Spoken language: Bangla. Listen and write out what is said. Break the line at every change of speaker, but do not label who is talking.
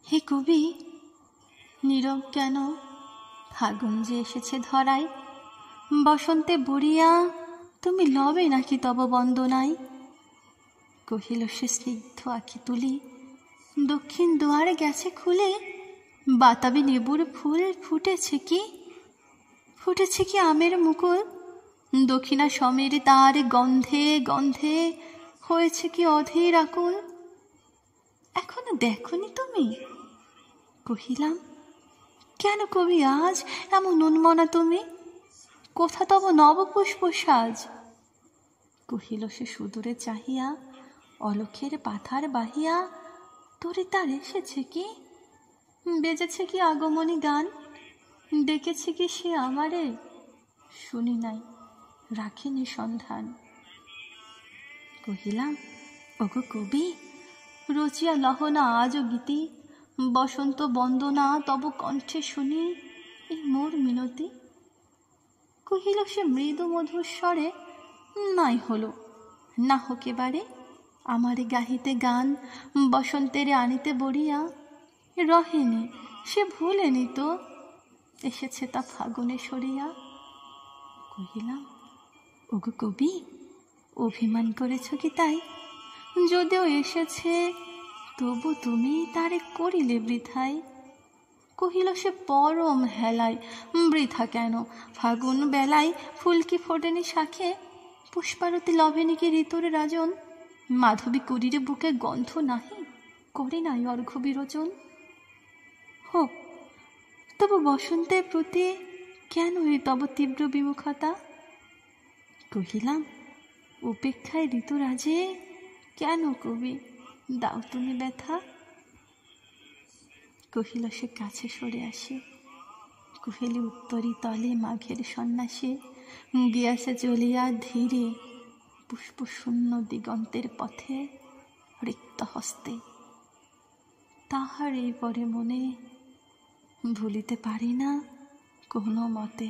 হে কবি, নীরব কেন? ফাগুন যে এসেছে ধরায়, বসন্তে বুড়িয়া তুমি লবে নাকি তব বন্দনায়? কহিল সে স্নিগ্ধ আঁখি তুলি, দক্ষিণ দুয়ারে গেছে খুলে, বাতাবি নেবুর ফুল ফুটেছে কি? ফুটেছে কি আমের মুকুল? দক্ষিণা সমীর তার গন্ধে গন্ধে হয়েছে কি অধীর আকুল? এখনো দেখনি তুমি? কহিলাম, কেন কবি আজ এমন উন্মনা তুমি? কোথা তব নবপুষ্প সাজ? কহিল সে সুদূরে চাহিয়া, অলক্ষের পাথার বাহিয়া, তোরে তার এসেছে কি? বেজেছে কি আগমনী গান? ডেকেছে কি সে আমারে? শুনি নাই, রাখিনি সন্ধান। কহিলাম, ওগো কবি, রচিয়া লহনা আজও গীতি, বসন্ত বন্দনা তব কণ্ঠে শুনি এই মোর মিনতি। কহিল সে মৃদু মধুর স্বরে, নাই হলো, না হোক এবারে আমারে গাহিতে গান, বসন্তেরে আনিতে বড়িয়া। রহেনি, সে ভুলেনি তো, এসেছে তা ফাগুনে সরিয়া। কহিলাম, ওগো কবি, অভিমান করেছ কি তাই? যদিও এসেছে তবু তুমি তারে করিলে বৃথাই। কহিল সে পরম হেলায়, বৃথা কেন? ফাগুন বেলায় ফুল কি ফোটেনি শাখে? পুষ্পারতি লভেনি কি ঋতুর রাজন? মাধবী কুড়ির বুকে গন্ধ নাহি, করে নাই অর্ঘ্য বিরোচন। হোক, তবু বসন্তের প্রতি কেন এই তব তীব্র বিমুখতা? কহিলাম, উপেক্ষায় ঋতুরাজে কেন কবি দাও তুমি ব্যথা? কহিল সে কাছে সরে আসে, কহিলি উত্তরি তলে মাঘের সন্ন্যাসে, গিয়াছে চলিয়া ধীরে পুষ্প শূন্য দিগন্তের পথে, রিক্ত হস্তে। তাহার এই পরে মনে ভুলিতে পারি না কোনো মতে।